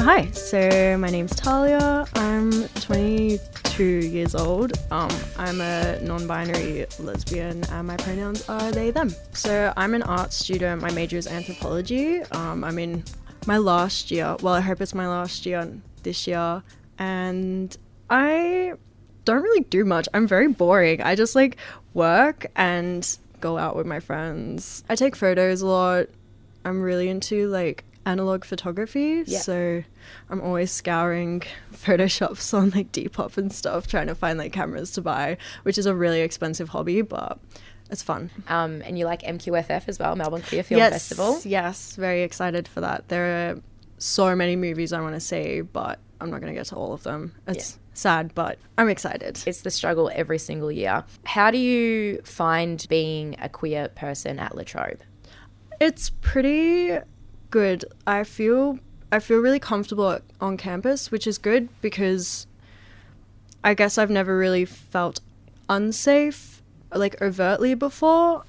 Hi, so my name's Tahlia. I'm 22 years old. I'm a non-binary lesbian and my pronouns are they, them. So I'm an art student. My major is anthropology. I'm in my last year. Well, I hope it's my last year this year. And I don't really do much. I'm very boring. I just like work and go out with my friends. I take photos a lot. I'm really into like analog photography, so I'm always scouring photo shops on like Depop and stuff, trying to find like cameras to buy, which is a really expensive hobby, but it's fun. And you like MQFF as well, Melbourne Queer Film Festival? Yes, very excited for that. There are so many movies I want to see, but I'm not going to get to all of them. It's sad, but I'm excited. It's the struggle every single year. How do you find being a queer person at La Trobe? It's pretty good. I feel really comfortable on campus, which is good because I guess I've never really felt unsafe like overtly before.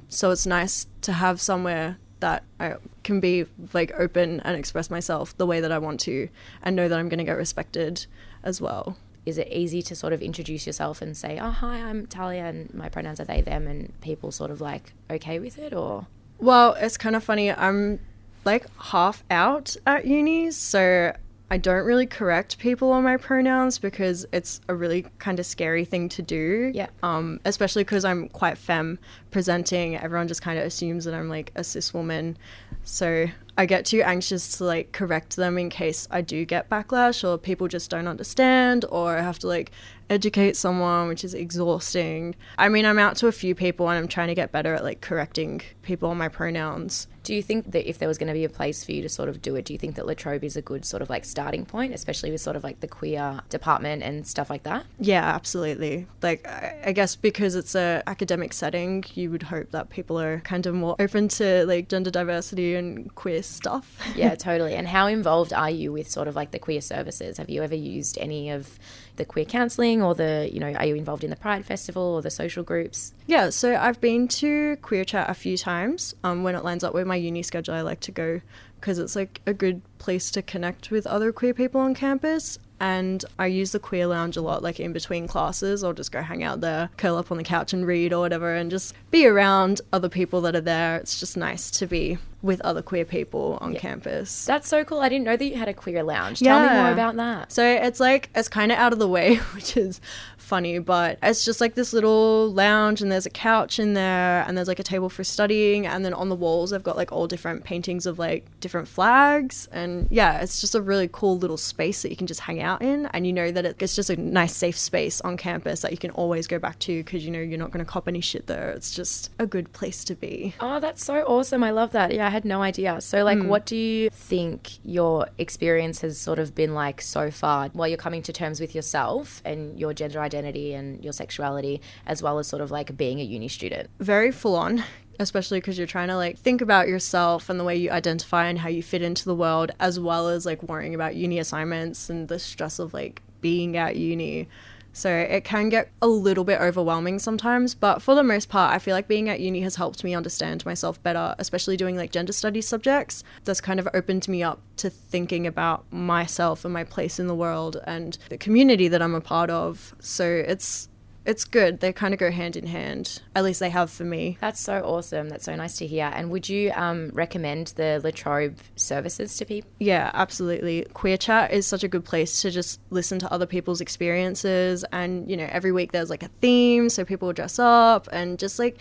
So it's nice to have somewhere that I can be like open and express myself the way that I want to and know that I'm going to get respected as well. Is it easy to sort of introduce yourself and say, oh, hi, I'm Tahlia and my pronouns are they, them, and people sort of like okay with it, or? Well, it's kind of funny. I'm like half out at uni, so I don't really correct people on my pronouns because it's a really kind of scary thing to do. Yeah. Especially because I'm quite femme presenting. Everyone just kind of assumes that I'm like a cis woman. So I get too anxious to like correct them in case I do get backlash or people just don't understand or I have to like educate someone, which is exhausting. I mean, I'm out to a few people and I'm trying to get better at like correcting people on my pronouns. Do you think that if there was going to be a place for you to sort of do it, do you think that La Trobe is a good sort of like starting point, especially with sort of like the queer department and stuff like that? Yeah, absolutely. Like, I guess because it's a academic setting, you would hope that people are kind of more open to like gender diversity and queer stuff. Yeah, totally. And how involved are you with sort of like the queer services? Have you ever used any of the queer counselling or the, you know, are you involved in the Pride Festival or the social groups? Yeah, so I've been to Queer Chat a few times. When it lines up with my uni schedule, I like to go because it's like a good place to connect with other queer people on campus. And I use the queer lounge a lot, like in between classes. I'll just go hang out there, curl up on the couch and read or whatever and just be around other people that are there. It's just nice to be with other queer people on campus. That's so cool. I didn't know that you had a queer lounge. Tell me more about that. So it's like, it's kind of out of the way, which is funny, but it's just like this little lounge and there's a couch in there and there's like a table for studying, and then on the walls I've got like all different paintings of like different flags, and yeah, it's just a really cool little space that you can just hang out in, and you know that it's just a nice safe space on campus that you can always go back to because you know you're not going to cop any shit there. It's just a good place to be. Oh, that's so awesome. I love that. Yeah, I had no idea. So like what do you think your experience has sort of been like so far while you're coming to terms with yourself and your gender identity and your sexuality, as well as sort of like being a uni student? Very full on, especially because you're trying to like think about yourself and the way you identify and how you fit into the world, as well as like worrying about uni assignments and the stress of like being at uni. So it can get a little bit overwhelming sometimes, but for the most part, I feel like being at uni has helped me understand myself better, especially doing like gender studies subjects. That's kind of opened me up to thinking about myself and my place in the world and the community that I'm a part of. So it's good. They kind of go hand in hand. At least they have for me. That's so awesome. That's so nice to hear. And would you recommend the La Trobe services to people? Yeah, absolutely. Queer Chat is such a good place to just listen to other people's experiences. And, you know, every week there's like a theme, so people dress up and just like,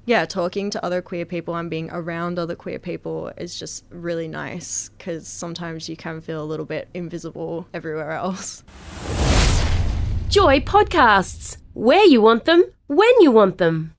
yeah, talking to other queer people and being around other queer people is just really nice because sometimes you can feel a little bit invisible everywhere else. Joy Podcasts. Where you want them, when you want them.